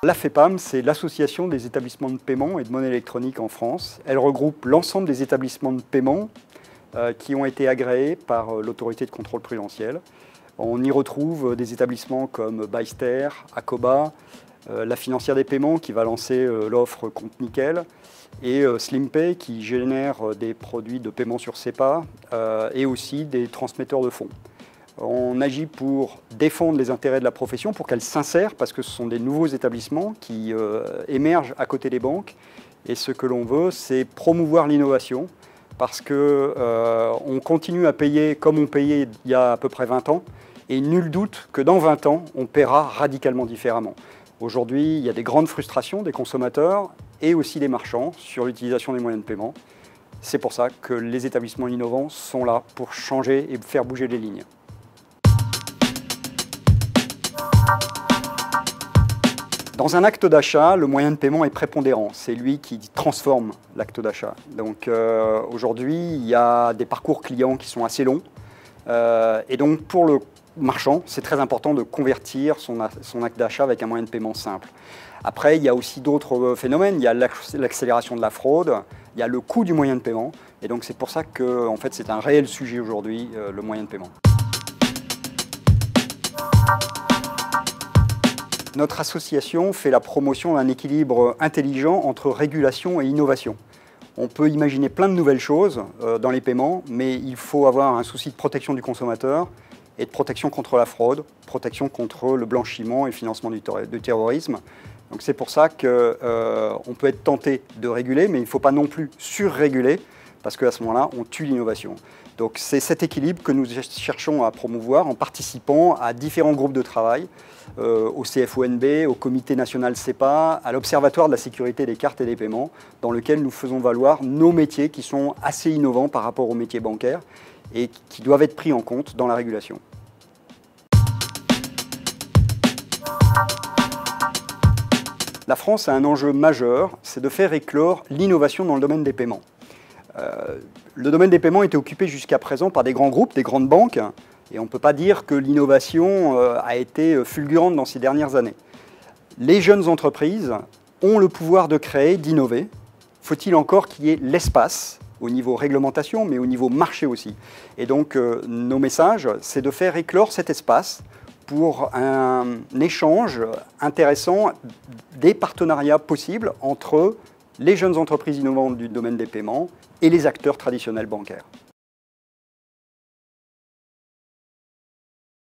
La FEPAM, c'est l'Association des établissements de paiement et de monnaie électronique en France. Elle regroupe l'ensemble des établissements de paiement qui ont été agréés par l'autorité de contrôle prudentiel. On y retrouve des établissements comme Byster, Akoba, la financière des paiements qui va lancer l'offre Compte Nickel, et SlimPay qui génère des produits de paiement sur SEPA et aussi des transmetteurs de fonds. On agit pour défendre les intérêts de la profession, pour qu'elle s'insère, parce que ce sont des nouveaux établissements qui émergent à côté des banques. Et ce que l'on veut, c'est promouvoir l'innovation, parce qu'on continue à payer comme on payait il y a à peu près 20 ans, et nul doute que dans 20 ans, on paiera radicalement différemment. Aujourd'hui, il y a des grandes frustrations des consommateurs et aussi des marchands sur l'utilisation des moyens de paiement. C'est pour ça que les établissements innovants sont là pour changer et faire bouger les lignes. Dans un acte d'achat, le moyen de paiement est prépondérant. C'est lui qui transforme l'acte d'achat. Donc aujourd'hui, il y a des parcours clients qui sont assez longs. Et donc pour le marchand, c'est très important de convertir son acte d'achat avec un moyen de paiement simple. Après, il y a aussi d'autres phénomènes. Il y a l'accélération de la fraude, il y a le coût du moyen de paiement. Et donc c'est pour ça que en fait, c'est un réel sujet aujourd'hui, le moyen de paiement. Notre association fait la promotion d'un équilibre intelligent entre régulation et innovation. On peut imaginer plein de nouvelles choses dans les paiements, mais il faut avoir un souci de protection du consommateur et de protection contre la fraude, protection contre le blanchiment et le financement du terrorisme. Donc c'est pour ça qu'on peut être tenté de réguler, mais il ne faut pas non plus surréguler, parce qu'à ce moment-là, on tue l'innovation. Donc c'est cet équilibre que nous cherchons à promouvoir en participant à différents groupes de travail, au CFONB, au Comité national SEPA, à l'Observatoire de la sécurité des cartes et des paiements, dans lequel nous faisons valoir nos métiers qui sont assez innovants par rapport aux métiers bancaires et qui doivent être pris en compte dans la régulation. La France a un enjeu majeur, c'est de faire éclore l'innovation dans le domaine des paiements. Le domaine des paiements était occupé jusqu'à présent par des grands groupes, des grandes banques, et on ne peut pas dire que l'innovation a été fulgurante dans ces dernières années. Les jeunes entreprises ont le pouvoir de créer, d'innover. Faut-il encore qu'il y ait l'espace au niveau réglementation, mais au niveau marché aussi. Et donc, nos messages, c'est de faire éclore cet espace pour un échange intéressant, des partenariats possibles entre les jeunes entreprises innovantes du domaine des paiements et les acteurs traditionnels bancaires.